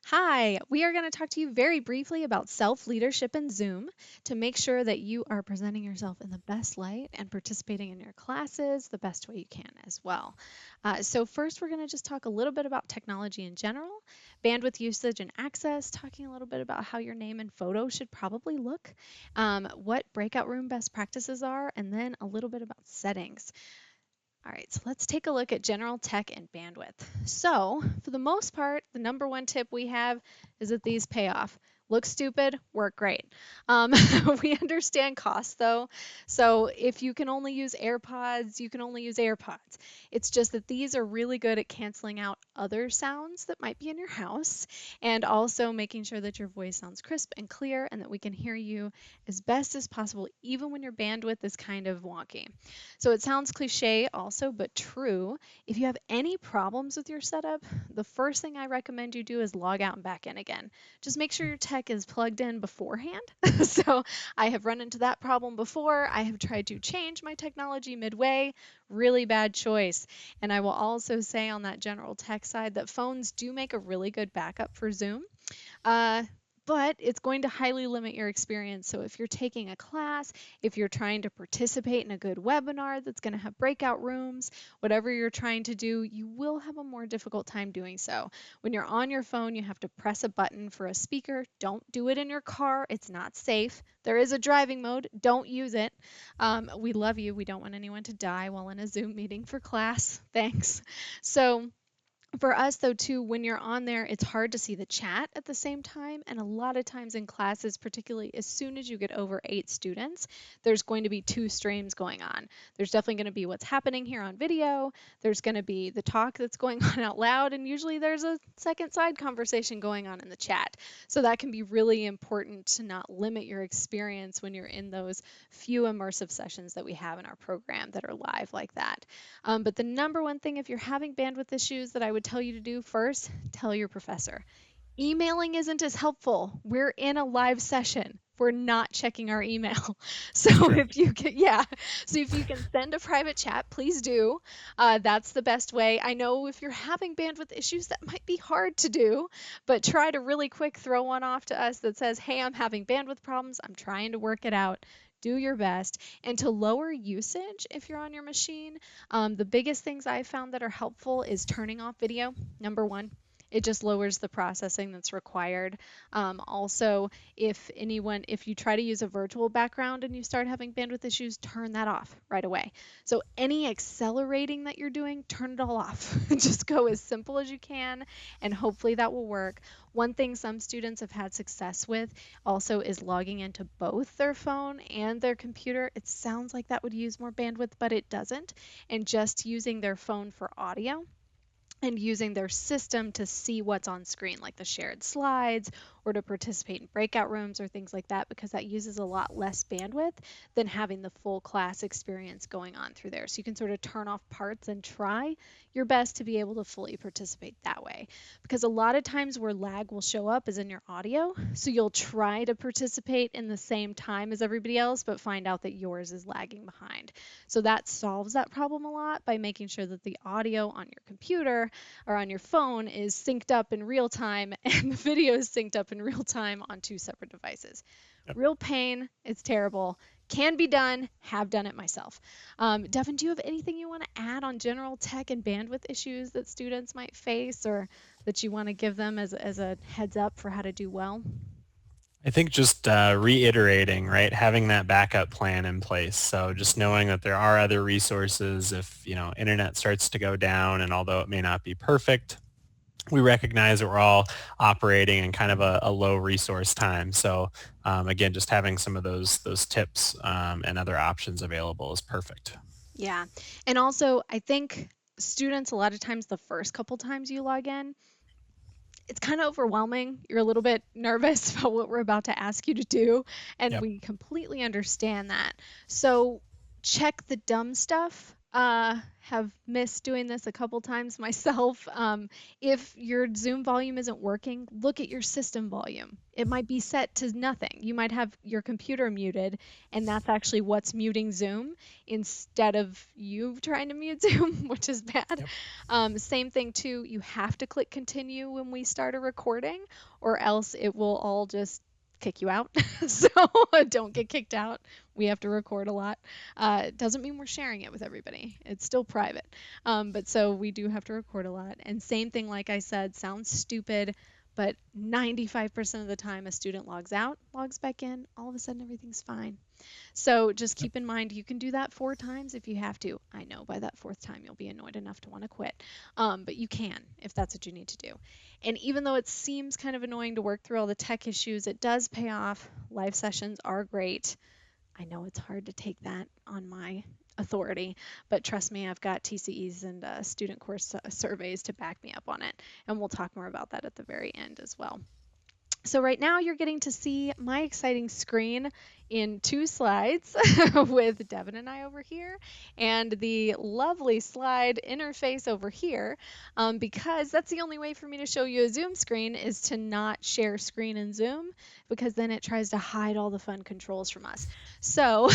Hi, we are going to talk to you very briefly about self-leadership in Zoom to make sure that you are presenting yourself in the best light and participating in your classes the best way you can as well. So first, we're going to just talk a little bit about technology in general, bandwidth usage and access, talking a little bit about how your name and photo should probably look, what breakout room best practices are, and then a little bit about settings. All right, so let's take a look at general tech and bandwidth. So, for the most part, the number one tip we have is that these pay off. Look stupid, work great. Um, we understand costs though. So, if you can only use AirPods, you can only use AirPods. It's just that these are really good at canceling out other sounds that might be in your house and also making sure that your voice sounds crisp and clear and that we can hear you as best as possible, even when your bandwidth is kind of wonky. So it sounds cliche also, but true. If you have any problems with your setup, the first thing I recommend you do is log out and back in again. Just make sure your tech is plugged in beforehand. So I have run into that problem before. I have tried to change my technology midway. Really bad choice. And I will also say on that general tech side that phones do make a really good backup for Zoom. Uh, but it's going to highly limit your experience. So if you're taking a class, if you're trying to participate in a good webinar that's going to have breakout rooms, whatever you're trying to do, you will have a more difficult time doing so. When you're on your phone, you have to press a button for a speaker. Don't do it in your car. It's not safe. There is a driving mode. Don't use it. We love you. We don't want anyone to die while in a Zoom meeting for class. Thanks. So for us though too, when you're on there, it's hard to see the chat at the same time, and a lot of times in classes, particularly as soon as you get over 8 students, there's going to be two streams going on. There's definitely going to be what's happening here on video, there's going to be the talk that's going on out loud, and usually there's a second side conversation going on in the chat. So that can be really important to not limit your experience when you're in those few immersive sessions that we have in our program that are live like that. But the number one thing, if you're having bandwidth issues, that I would tell you to do first, tell your professor. Emailing isn't as helpful. We're in a live session. We're not checking our email. That's So true. if you can, yeah. So if you can send a private chat, please do. That's the best way. I know if you're having bandwidth issues, that might be hard to do, but try to really quick throw one off to us that says, hey, I'm having bandwidth problems. I'm trying to work it out. Do your best. And to lower usage if you're on your machine, the biggest things I've found that are helpful is turning off video, number one. It just lowers the processing that's required. Also, if you try to use a virtual background and you start having bandwidth issues, turn that off right away. So any accelerating that you're doing, turn it all off. Just go as simple as you can, and hopefully that will work. One thing some students have had success with also is logging into both their phone and their computer. It sounds like that would use more bandwidth, but it doesn't. And just using their phone for audio and using their system to see what's on screen, like the shared slides, or to participate in breakout rooms or things like that, because that uses a lot less bandwidth than having the full class experience going on through there. So you can sort of turn off parts and try your best to be able to fully participate that way. Because a lot of times where lag will show up is in your audio. So you'll try to participate in the same time as everybody else, but find out that yours is lagging behind. So that solves that problem a lot by making sure that the audio on your computer or on your phone is synced up in real time and the video is synced up in real time on two separate devices. Yep. Real pain, it's terrible. Can be done, have done it myself. Devin, do you have anything you want to add on general tech and bandwidth issues that students might face or that you want to give them as a heads up for how to do well? I think just reiterating, right, having that backup plan in place. So just knowing that there are other resources if, internet starts to go down, and although it may not be perfect, we recognize that we're all operating in kind of a low resource time. So again, just having some of those tips and other options available is perfect. Yeah. And also, I think students, a lot of times, the first couple times you log in, it's kind of overwhelming. You're a little bit nervous about what we're about to ask you to do, and Yep. we completely understand that. So check the dumb stuff Have missed doing this a couple times myself. If your Zoom volume isn't working, look at your system volume. It might be set to nothing. You might have your computer muted, and that's actually what's muting Zoom instead of you trying to mute Zoom, which is bad. Yep. Same thing too, you have to click continue when we start a recording, or else it will all just kick you out. So don't get kicked out. We have to record a lot. It doesn't mean we're sharing it with everybody. It's still private. But so we do have to record a lot. And same thing, like I said, sounds stupid, but 95% of the time a student logs out, logs back in, all of a sudden everything's fine. So just Yep. keep in mind you can do that 4 times if you have to. I know by that fourth time you'll be annoyed enough to want to quit, but you can if that's what you need to do. And even though it seems kind of annoying to work through all the tech issues, it does pay off. Live sessions are great. I know it's hard to take that on my authority, but trust me, I've got TCEs and student course surveys to back me up on it. And we'll talk more about that at the very end as well. So right now you're getting to see my exciting screen in 2 slides with Devin and I over here and the lovely slide interface over here, because that's the only way for me to show you a Zoom screen is to not share screen in Zoom, because then it tries to hide all the fun controls from us. So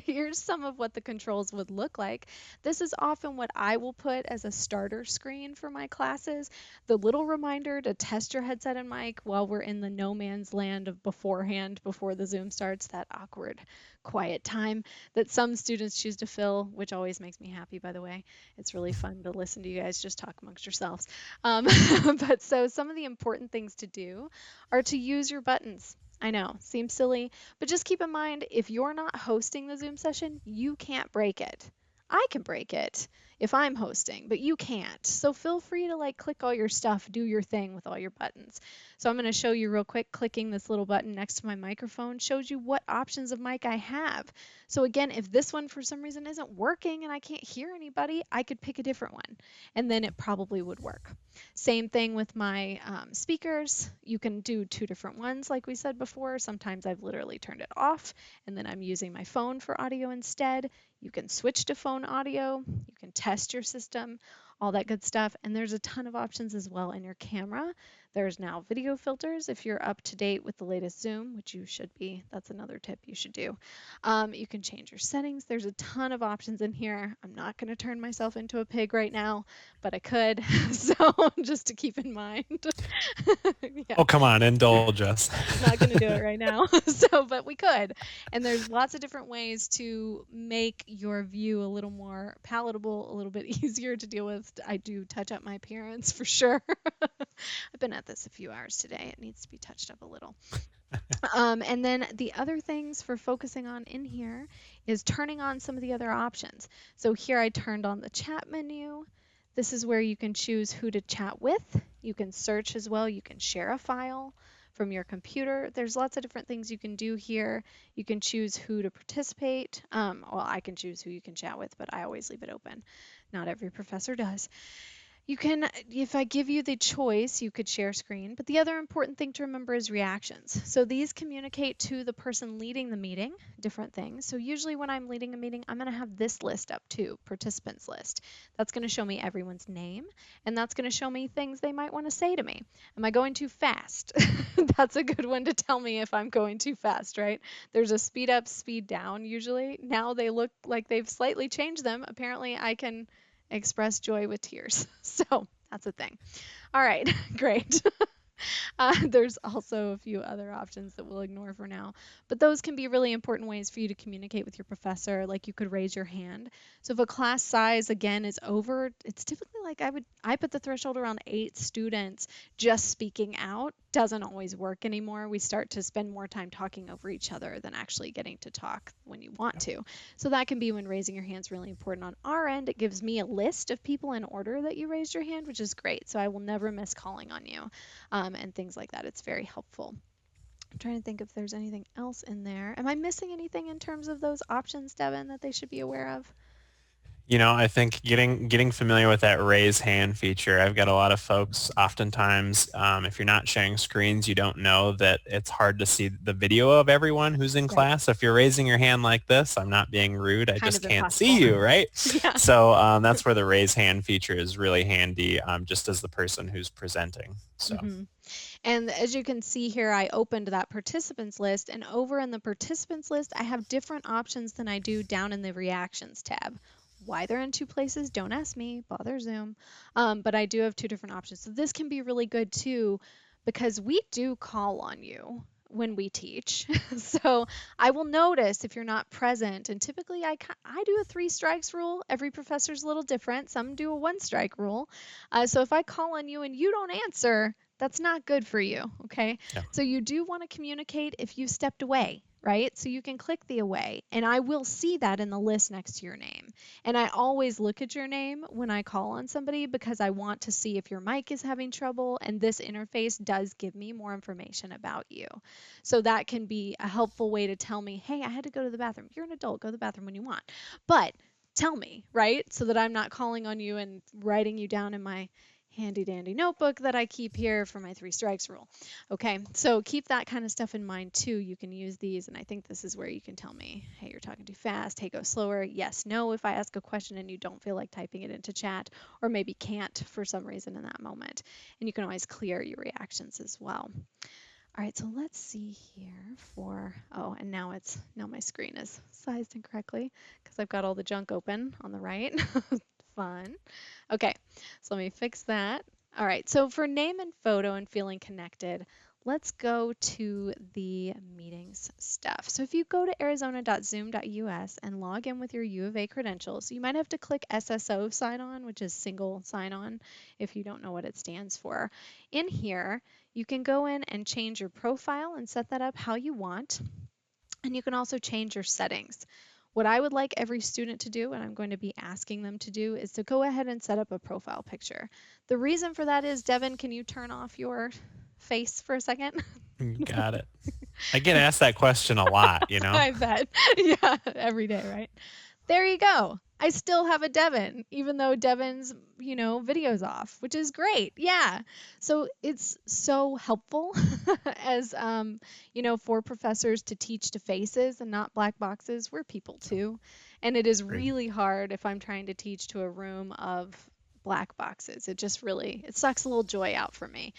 here's some of what the controls would look like. This is often what I will put as a starter screen for my classes, the little reminder to test your headset and mic while we're in the no man's land of beforehand, before the Zoom starts, that awkward quiet time that some students choose to fill, which always makes me happy, by the way. It's really fun to listen to you guys just talk amongst yourselves. Um, but so some of the important things to do are to use your buttons. I know, seems silly, but just keep in mind if you're not hosting the Zoom session, you can't break it. I can break it if I'm hosting, but you can't. So feel free to like click all your stuff, do your thing with all your buttons. So I'm going to show you real quick. Clicking this little button next to my microphone shows you what options of mic I have. So again, if this one for some reason isn't working and I can't hear anybody, I could pick a different one and then it probably would work. Same thing with my speakers. You can do 2 different ones like we said before. Sometimes I've literally turned it off and then I'm using my phone for audio instead. You can switch to phone audio, you can test your system, all that good stuff. And there's a ton of options as well in your camera. There's now video filters if you're up to date with the latest Zoom, which you should be. That's another tip you should do. You can change your settings. There's a ton of options in here. I'm not going to turn myself into a pig right now, but I could. So just to keep in mind. Yeah. Oh, come on, indulge us. Not going to do it right now. So, but we could. And there's lots of different ways to make your view a little more palatable, a little bit easier to deal with. I do touch up my appearance for sure. I've been at this a few hours today. It needs to be touched up a little. And then the other things for focusing on in here is turning on some of the other options. So here I turned on the chat menu. This is where you can choose who to chat with. You can search as well. You can share a file from your computer. There's lots of different things you can do here. You can choose who to participate. Well, I can choose who you can chat with, but I always leave it open. Not every professor does. You can, if I give you the choice, you could share screen, but the other important thing to remember is reactions. So these communicate to the person leading the meeting, different things. So usually when I'm leading a meeting, I'm going to have this list up too, participants list. That's going to show me everyone's name, and that's going to show me things they might want to say to me. Am I going too fast? That's a good one to tell me if I'm going too fast, right? There's a speed up, speed down usually. Now they look like they've slightly changed them. Apparently I can express joy with tears. So that's a thing. All right, great. There's also a few other options that we'll ignore for now, but those can be really important ways for you to communicate with your professor. Like you could raise your hand. So if a class size again is over, it's typically like I put the threshold around 8 students. Just speaking out doesn't always work anymore. We start to spend more time talking over each other than actually getting to talk when you want Yep. to. So that can be when raising your hand is really important. On our end, it gives me a list of people in order that you raised your hand, which is great. So I will never miss calling on you, and things like that. It's very helpful. I'm trying to think if there's anything else in there. Am I missing anything in terms of those options, Devin, that they should be aware of? I think getting familiar with that raise hand feature. I've got a lot of folks. Oftentimes, if you're not sharing screens, you don't know that it's hard to see the video of everyone who's in Right. class. If you're raising your hand like this, I'm not being rude. I Kind just of can't see impossible. you, right? Yeah. So that's where the raise hand feature is really handy, just as the person who's presenting. So hmm And as you can see here, I opened that participants list, and over in the participants list, I have different options than I do down in the reactions tab. Why they're in two places, don't ask me, bother Zoom. But I do have two different options. So this can be really good too, because we do call on you when we teach. So I will notice if you're not present, and typically I do a 3 strikes rule. Every professor's a little different. Some do a 1 strike rule. So if I call on you and you don't answer, that's not good for you, okay? yeah, So you do want to communicate if you stepped away, right? So you can click the away, and I will see that in the list next to your name. And I always look at your name when I call on somebody because I want to see if your mic is having trouble, and this interface does give me more information about you. So that can be a helpful way to tell me, hey, I had to go to the bathroom. You're an adult, go to the bathroom when you want. But tell me, right? So that I'm not calling on you and writing you down in my handy dandy notebook that I keep here for my 3 strikes rule. Okay, so keep that kind of stuff in mind too. You can use these, and I think this is where you can tell me, hey, you're talking too fast, hey, go slower, yes, no, if I ask a question and you don't feel like typing it into chat, or maybe can't for some reason in that moment. And you can always clear your reactions as well. All right, so let's see here for, oh, and now my screen is sized incorrectly because I've got all the junk open on the right. Fun. Okay, so let me fix that. All right, so for name and photo and feeling connected, let's go to the meetings stuff. So if you go to arizona.zoom.us and log in with your U of A credentials, you might have to click SSO sign on, which is single sign on if you don't know what it stands for. In here, you can go in and change your profile and set that up how you want. And you can also change your settings. What I would like every student to do, and I'm going to be asking them to do, is to go ahead and set up a profile picture. The reason for that is, Devin, can you turn off your face for a second? you got it. I get asked that question a lot. I bet. Yeah, every day, right? There you go. I still have a Deven, even though Deven's, video's off, which is great. Yeah. So it's so helpful as, for professors to teach to faces and not black boxes. We're people too. And it is Great. really hard if I'm trying to teach to a room of black boxes. It just really, it sucks a little joy out for me.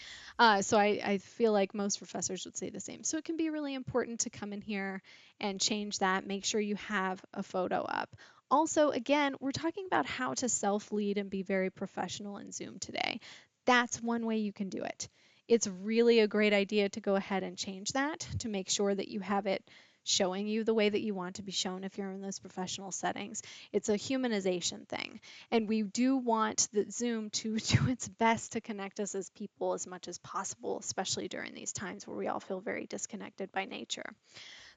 So I feel like most professors would say the same. So it can be really important to come in here and change that. Make sure you have a photo up. Also, again, we're talking about how to self lead and be very professional in Zoom today. That's one way you can do it. It's really a great idea to go ahead and change that to make sure that you have it showing you the way that you want to be shown if you're in those professional settings. It's a humanization thing. And we do want the Zoom to do its best to connect us as people as much as possible, especially during these times where we all feel very disconnected by nature.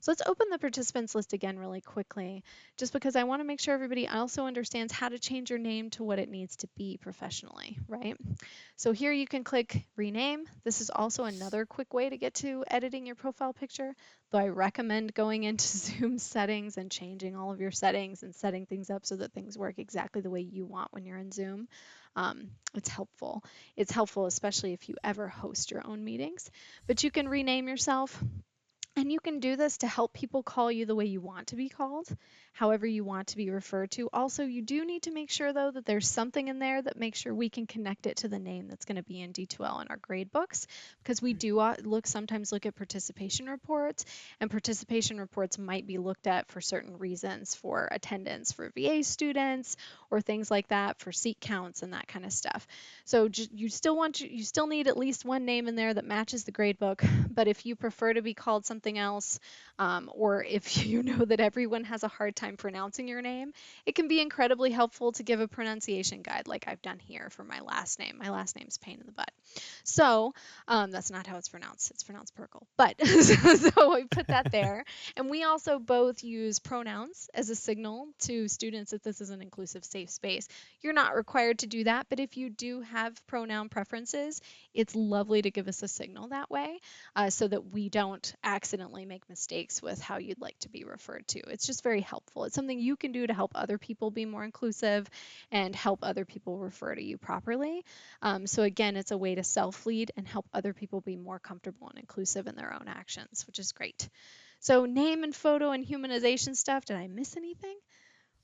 So let's open the participants list again really quickly, just because I want to make sure everybody also understands how to change your name to what it needs to be professionally, right? So here you can click rename. This is also another quick way to get to editing your profile picture, though I recommend going into Zoom settings and changing all of your settings and setting things up so that things work exactly the way you want when you're in Zoom. It's helpful. It's helpful, especially if you ever host your own meetings. But you can rename yourself. And you can do this to help people call you the way you want to be called, however you want to be referred to. Also, you do need to make sure, though, that there's something in there that makes sure we can connect it to the name that's going to be in D2L in our grade books, because we do sometimes look at participation reports, and participation reports might be looked at for certain reasons, for attendance for VA students or things like that, for seat counts and that kind of stuff. So you still need at least one name in there that matches the grade book. But if you prefer to be called something else, or if you know that everyone has a hard time pronouncing your name, it can be incredibly helpful to give a pronunciation guide like I've done here for my last name. My last name's pain in the butt. So that's not how it's pronounced. It's pronounced Perkle. But so we put that there. And we also both use pronouns as a signal to students that this is an inclusive, safe space. You're not required to do that, but if you do have pronoun preferences, it's lovely to give us a signal that way so that we don't accidentally accidentally make mistakes with how you'd like to be referred to. It's just very helpful. It's something you can do to help other people be more inclusive and help other people refer to you properly. So again, it's a way to self-lead and help other people be more comfortable and inclusive in their own actions, which is great. So name and photo and humanization stuff. Did I miss anything?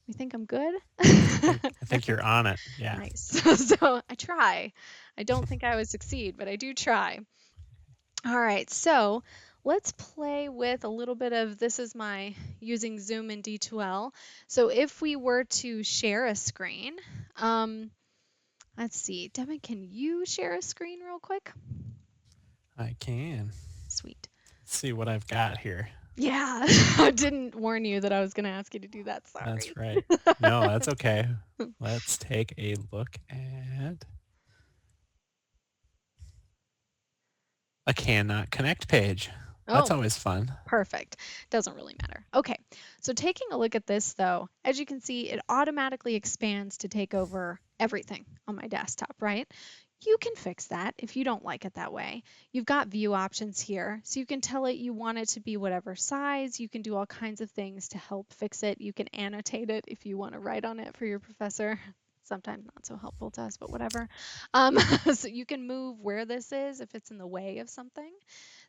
You think I'm good? I I think think you're on it. Yeah. nice. So I try. I don't think I would succeed, but I do try. All right, so let's play with a little bit of this is my using Zoom and D2L. So if we were to share a screen, um, let's see, Devin, can you share a screen real quick? I can. Sweet. Let's see what I've got here. Yeah, I didn't warn you that I was going to ask you to do that. Sorry. That's right. No, that's okay. Let's take a look at a cannot connect page. That's Oh, always fun. perfect. Doesn't really matter. Okay, so taking a look at this though, as you can see, it automatically expands to take over everything on my desktop, right? You can fix that if you don't like it that way. You've got view options here, so you can tell it you want it to be whatever size. You can do all kinds of things to help fix it. You can annotate it if you want to write on it for your professor. Sometimes not so helpful to us, but whatever. So you can move where this is if it's in the way of something.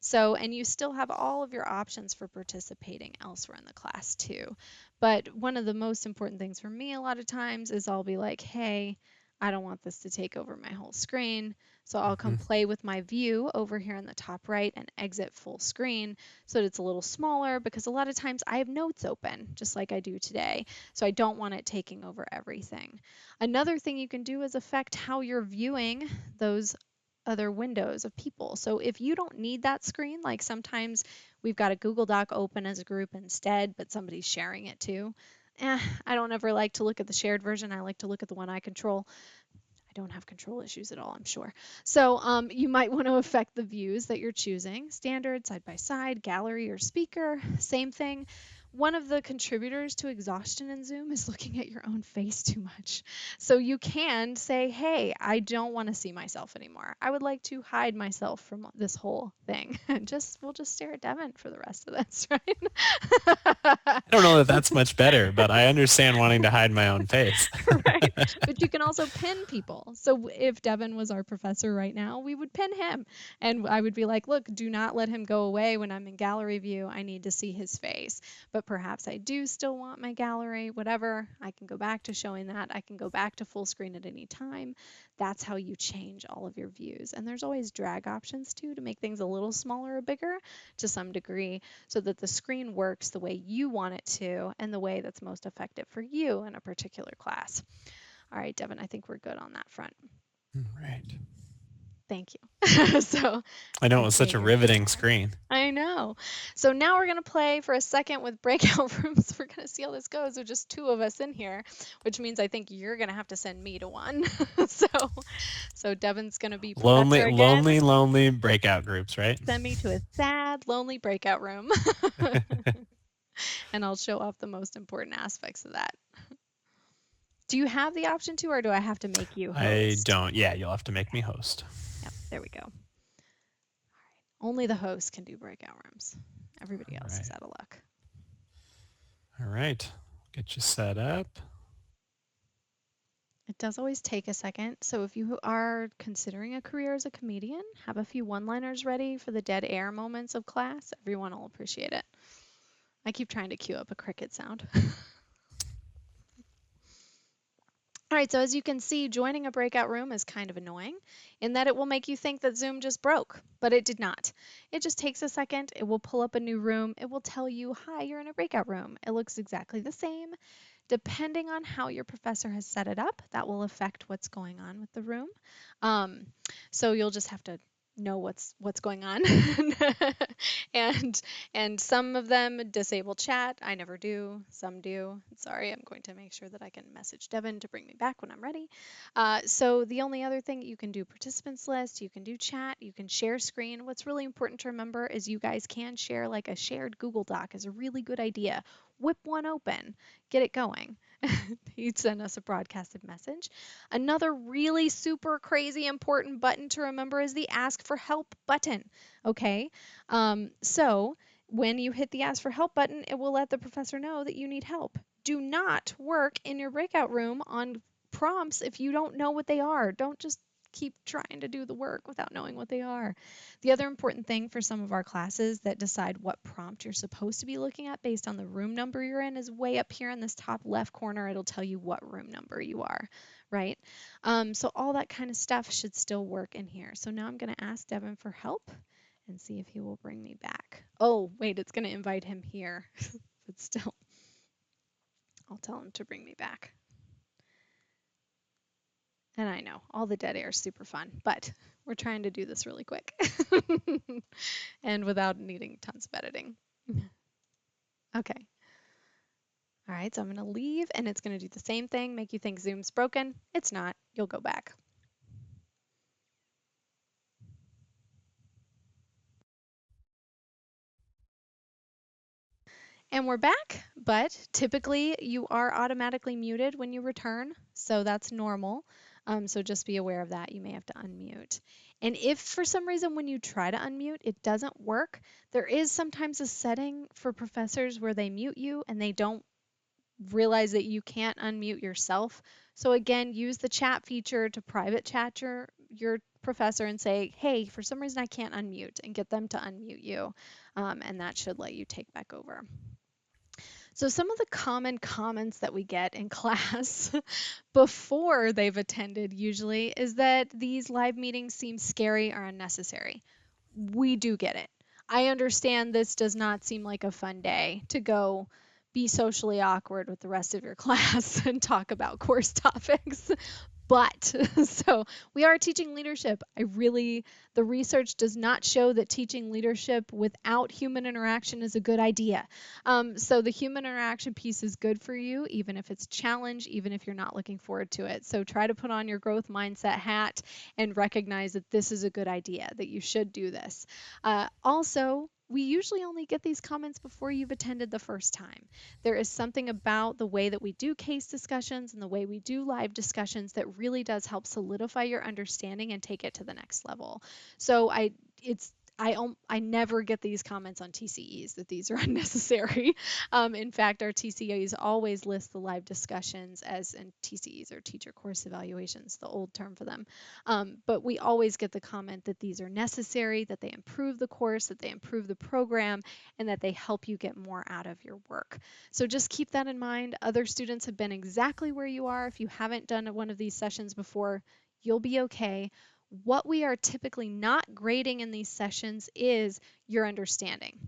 So, and you still have all of your options for participating elsewhere in the class too. But one of the most important things for me a lot of times is I'll be like, hey, I don't want this to take over my whole screen. So I'll come play with my view over here in the top right and exit full screen so that it's a little smaller because a lot of times I have notes open just like I do today. So I don't want it taking over everything. Another thing you can do is affect how you're viewing those other windows of people. So if you don't need that screen, like sometimes we've got a Google Doc open as a group instead, but somebody's sharing it too. I don't ever like to look at the shared version. I like to look at the one I control. I don't have control issues at all, I'm sure. So you might want to affect the views that you're choosing. Standard, side by side, gallery, or speaker, same thing. One of the contributors to exhaustion in Zoom is looking at your own face too much. So you can say, hey, I don't want to see myself anymore. I would like to hide myself from this whole thing. We'll just stare at Devin for the rest of this, right? I don't know that that's much better, but I understand wanting to hide my own face. Right. But you can also pin people. So if Devin was our professor right now, we would pin him. And I would be like, look, do not let him go away when I'm in gallery view. I need to see his face. But perhaps I do still want my gallery, whatever. I can go back to showing that. I can go back to full screen at any time. That's how you change all of your views. And there's always drag options too to make things a little smaller or bigger to some degree so that the screen works the way you want it to and the way that's most effective for you in a particular class. All right, Devin, I think we're good on that front. Right. Thank you. So I know it I was such a figured. riveting screen. I know. So now we're going to play for a second with breakout rooms. We're going to see how this goes with just two of us in here, which means I think you're going to have to send me to one. so Devin's going to be Lonely, professor again. lonely, lonely breakout groups, right? Send me to a sad, lonely breakout room. And I'll show off the most important aspects of that. Do you have the option to, or do I have to make you I host? don't. Yeah, you'll have to make me host. Yep, there we go. All right. Only the host can do breakout rooms. Everybody All else is right. out of luck. All right. Get you set up. It does always take a second. So if you are considering a career as a comedian, have a few one-liners ready for the dead air moments of class. Everyone will appreciate it. I keep trying to cue up a cricket sound. All right, so as you can see, joining a breakout room is kind of annoying in that it will make you think that Zoom just broke, but it did not. It just takes a second. It will pull up a new room. It will tell you, hi, you're in a breakout room. It looks exactly the same. Depending on how your professor has set it up, that will affect what's going on with the room. Um, so you'll just have to know what's going on. and and some of them disable chat. I never do. Some do. Sorry, I'm going to make sure that I can message Devin to bring me back when I'm ready. So the only other thing you can do participants list, you can do chat, you can share screen. What's really important to remember is you guys can share like a shared Google Doc is a really good idea. Whip one open, get it going. He'd send us a broadcasted message. Another really super crazy important button to remember is the ask for help button. Okay, so When you hit the ask for help button, it will let the professor know that you need help. Do not work in your breakout room on prompts if you don't know what they are. Don't just keep trying to do the work without knowing what they are. The other important thing for some of our classes that decide what prompt you're supposed to be looking at based on the room number you're in is way up here in this top left corner. It'll tell you what room number you are, right? So all that kind of stuff should still work in here. So now I'm going to ask Devin for help and see if he will bring me back. Oh, wait, it's going to invite him here. But still, I'll tell him to bring me back. And I know all the dead air is super fun, but we're trying to do this really quick and without needing tons of editing. Okay. All right, so I'm going to leave and it's going to do the same thing, make you think Zoom's broken. It's not. You'll go back. And we're back, but typically you are automatically muted when you return, so that's normal. So just be aware of that. You may have to unmute. And if for some reason when you try to unmute, it doesn't work, there is sometimes a setting for professors where they mute you and they don't realize that you can't unmute yourself. So again, use the chat feature to private chat your professor and say, hey, for some reason I can't unmute, and get them to unmute you. And that should let you take back over. So some of the common comments that we get in class before they've attended usually is that these live meetings seem scary or unnecessary. We do get it. I understand this does not seem like a fun day to go be socially awkward with the rest of your class and talk about course topics. But so we are teaching leadership. The research does not show that teaching leadership without human interaction is a good idea. So the human interaction piece is good for you, even if it's a challenge, even if you're not looking forward to it. So try to put on your growth mindset hat and recognize that this is a good idea, that you should do this. Also, we usually only get these comments before you've attended the first time. There is something about the way that we do case discussions and the way we do live discussions that really does help solidify your understanding and take it to the next level. So I never get these comments on TCEs that these are unnecessary. In fact, our TCEs always list the live discussions as, and TCEs are teacher course evaluations, the old term for them. But we always get the comment that these are necessary, that they improve the course, that they improve the program, and that they help you get more out of your work. So just keep that in mind. Other students have been exactly where you are. If you haven't done one of these sessions before, you'll be okay. What we are typically not grading in these sessions is your understanding.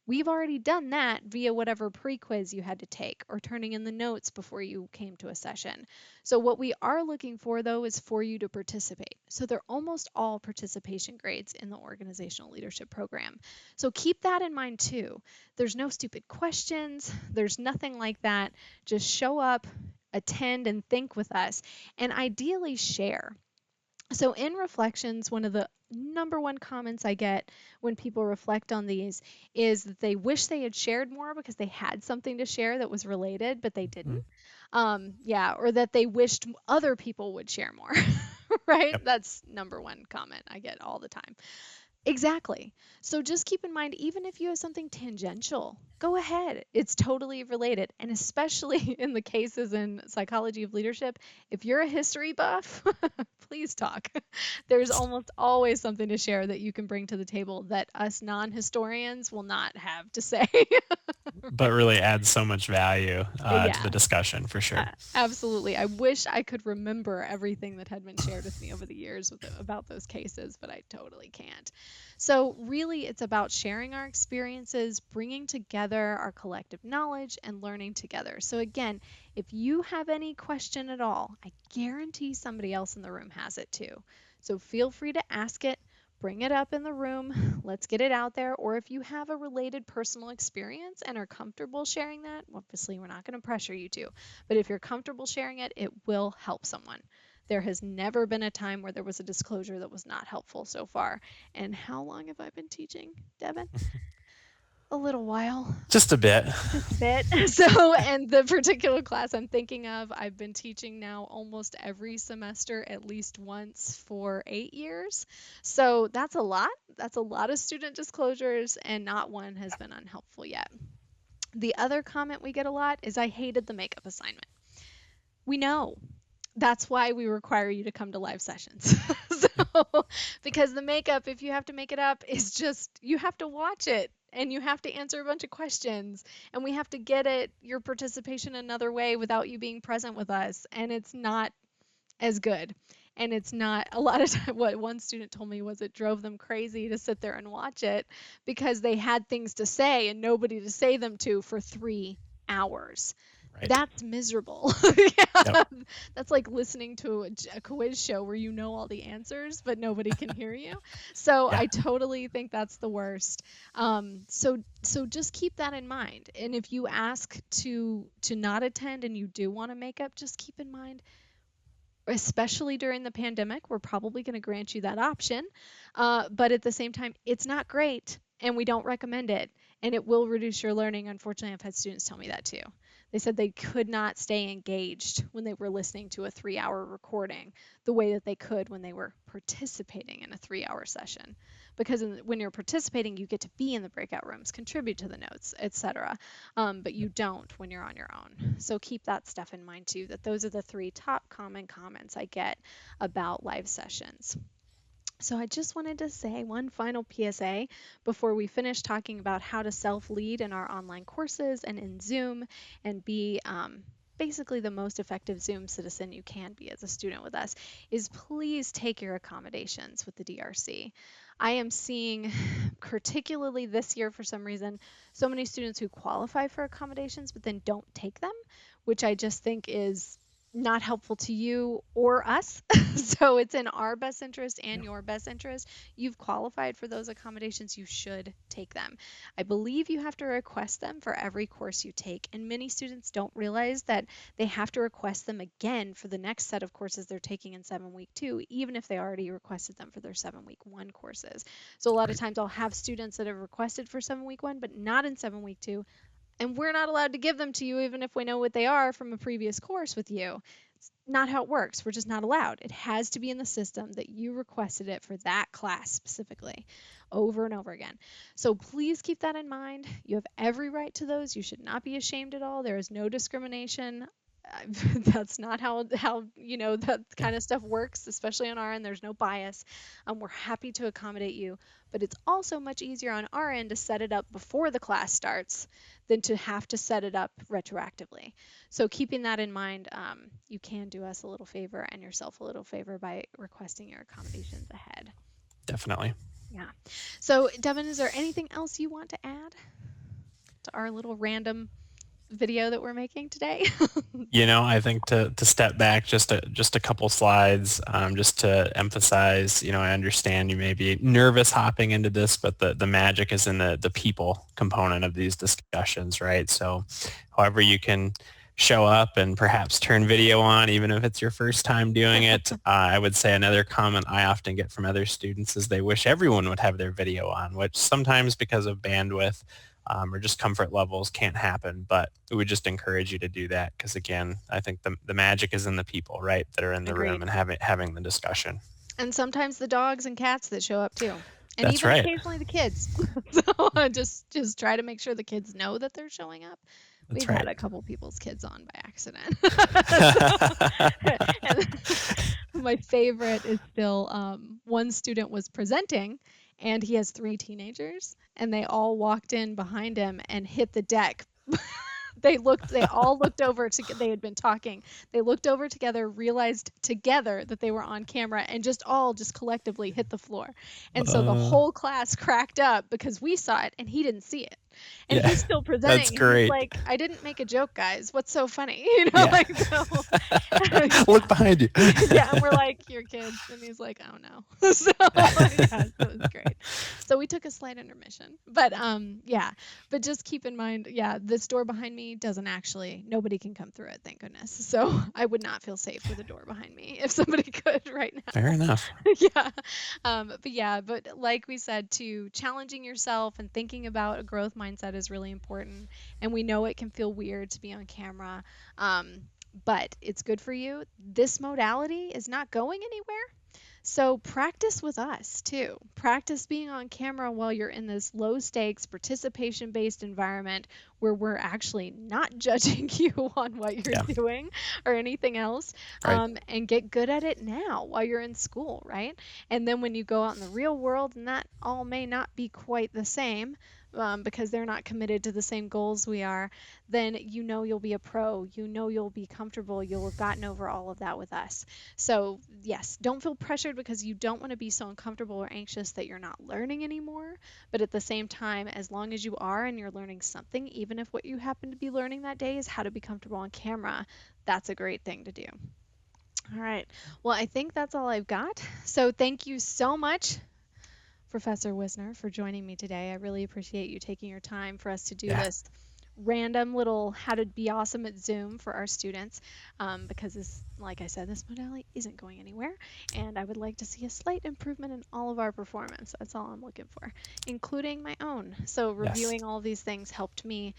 We've already done that via whatever pre-quiz you had to take or turning in the notes before you came to a session. So what we are looking for though is for you to participate. So they're almost all participation grades in the organizational leadership program. So keep that in mind too. There's no stupid questions. There's nothing like that. Just show up, attend, and think with us, and ideally share. So in reflections, one of the number one comments I get when people reflect on these is that they wish they had shared more because they had something to share that was related, but they didn't. Mm. Yeah, or that they wished other people would share more, right? Yep. That's number one comment I get all the time. Exactly. So just keep in mind, even if you have something tangential, go ahead. It's totally related. And especially in the cases in psychology of leadership, if you're a history buff, please talk. There's almost always something to share that you can bring to the table that us non-historians will not have to say. But really adds so much value to Yeah. the discussion for sure. Absolutely. I wish I could remember everything that had been shared with me over the years about those cases, but I totally can't. So, really, it's about sharing our experiences, bringing together our collective knowledge, and learning together. So, again, if you have any question at all, I guarantee somebody else in the room has it too. So, feel free to ask it. Bring it up in the room. Let's get it out there. Or if you have a related personal experience and are comfortable sharing that, obviously, we're not going to pressure you to. But if you're comfortable sharing it, it will help someone. There has never been a time where there was a disclosure that was not helpful so far. And how long have I been teaching, Devin? A little while. Just a bit. Just a bit. So, and the particular class I'm thinking of, I've been teaching now almost every semester at least once for 8 years. So that's a lot. That's a lot of student disclosures, and not one has been unhelpful yet. The other comment we get a lot is I hated the makeup assignment. We know. That's why we require you to come to live sessions. So, because the makeup, if you have to make it up, is just, you have to watch it and you have to answer a bunch of questions and we have to get it, your participation another way without you being present with us. And it's not as good. And it's not a lot of time. What one student told me was it drove them crazy to sit there and watch it because they had things to say and nobody to say them to for 3 hours. Right. That's miserable. Yep. Yeah, that's like listening to a quiz show where you know all the answers, but nobody can hear you. So Yeah. I totally think that's the worst. So just keep that in mind. And if you ask to not attend and you do want to make up, just keep in mind, especially during the pandemic, we're probably going to grant you that option. But at the same time, it's not great and we don't recommend it. And it will reduce your learning. Unfortunately, I've had students tell me that too. They said they could not stay engaged when they were listening to a 3 hour recording the way that they could when they were participating in a 3 hour session. Because when you're participating, you get to be in the breakout rooms, contribute to the notes, etc. But you don't when you're on your own. So keep that stuff in mind too, that those are the 3 top common comments I get about live sessions. So I just wanted to say one final PSA before we finish talking about how to self-lead in our online courses and in Zoom and be basically the most effective Zoom citizen you can be as a student with us, is please take your accommodations with the DRC. I am seeing, particularly this year for some reason, so many students who qualify for accommodations but then don't take them, which I just think is not helpful to you or us. So it's in our best interest and your best interest. You've qualified for those accommodations, you should take them. I believe you have to request them for every course you take, and many students don't realize that they have to request them again for the next set of courses they're taking in 7-week 2, even if they already requested them for their 7-week 1 courses. So a lot of Right. times I'll have students that have requested for 7-week 1 but not in 7-week 2, and we're not allowed to give them to you even if we know what they are from a previous course with you. It's not how it works. We're just not allowed. It has to be in the system that you requested it for that class specifically over and over again. So please keep that in mind. You have every right to those. You should not be ashamed at all. There is no discrimination. That's not how that Yeah. kind of stuff works, especially on our end. There's no bias. We're happy to accommodate you, but it's also much easier on our end to set it up before the class starts than to have to set it up retroactively. So keeping that in mind, you can do us a little favor and yourself a little favor by requesting your accommodations ahead. Definitely. Yeah. So Devin, is there anything else you want to add to our little random video that we're making today? I think to step back just a couple slides, just to emphasize, I understand you may be nervous hopping into this, but the magic is in the people component of these discussions, right? So however you can show up and perhaps turn video on, even if it's your first time doing it. I would say another comment I often get from other students is they wish everyone would have their video on, which sometimes because of bandwidth or just comfort levels can't happen. But we would just encourage you to do that because, again, I think the magic is in the people, right, that are in the room Agreed. and having the discussion. And sometimes the dogs and cats that show up too. And That's even right. occasionally the kids. So just try to make sure the kids know that they're showing up. That's We've right. had a couple people's kids on by accident. My favorite is still one student was presenting and he has 3 teenagers and they all walked in behind him and hit the deck. They all looked over to, they had been talking. They looked over together, realized together that they were on camera, and just collectively hit the floor. And so the whole class cracked up because we saw it and he didn't see it. And Yeah, he's still that's presenting and he's great. like, I didn't make a joke, guys. What's so funny? Yeah. Like, so Look behind you. yeah, and we're like, your kids, and he's like, oh no. So yeah, so it was great. So we took a slight intermission, but yeah, but just keep in mind, yeah, this door behind me doesn't actually, nobody can come through it, thank goodness. So I would not feel safe with a door behind me if somebody could right now. Fair enough. Yeah, but like we said, to challenging yourself and thinking about a growth mindset mindset is really important. And we know it can feel weird to be on camera, but it's good for you. This modality is not going anywhere. So practice with us too. Practice being on camera while you're in this low stakes, participation based environment where we're actually not judging you on what you're Yeah. doing or anything else. Right. And get good at it now while you're in school, right? And then when you go out in the real world, and that all may not be quite the same. Because they're not committed to the same goals we are, then you know you'll be a pro. You know you'll be comfortable. You'll have gotten over all of that with us. So, yes, don't feel pressured because you don't want to be so uncomfortable or anxious that you're not learning anymore. But at the same time, as long as you are and you're learning something, even if what you happen to be learning that day is how to be comfortable on camera, that's a great thing to do. All right. Well, I think that's all I've got. So, thank you so much, Professor Wisner, for joining me today. I really appreciate you taking your time for us to do Yeah. this random little how to be awesome at Zoom for our students, because this, like I said, this modality isn't going anywhere, and I would like to see a slight improvement in all of our performance. That's all I'm looking for, including my own. So Yes. reviewing all of these things helped me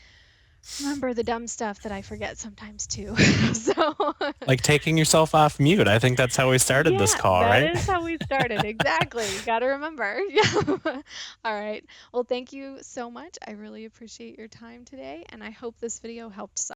remember the dumb stuff that I forget sometimes too. So Like taking yourself off mute. I think that's how we started this yeah, call, that right? is how we started. Exactly. Got to remember. Yeah. All right. Well, thank you so much. I really appreciate your time today, and I hope this video helped some.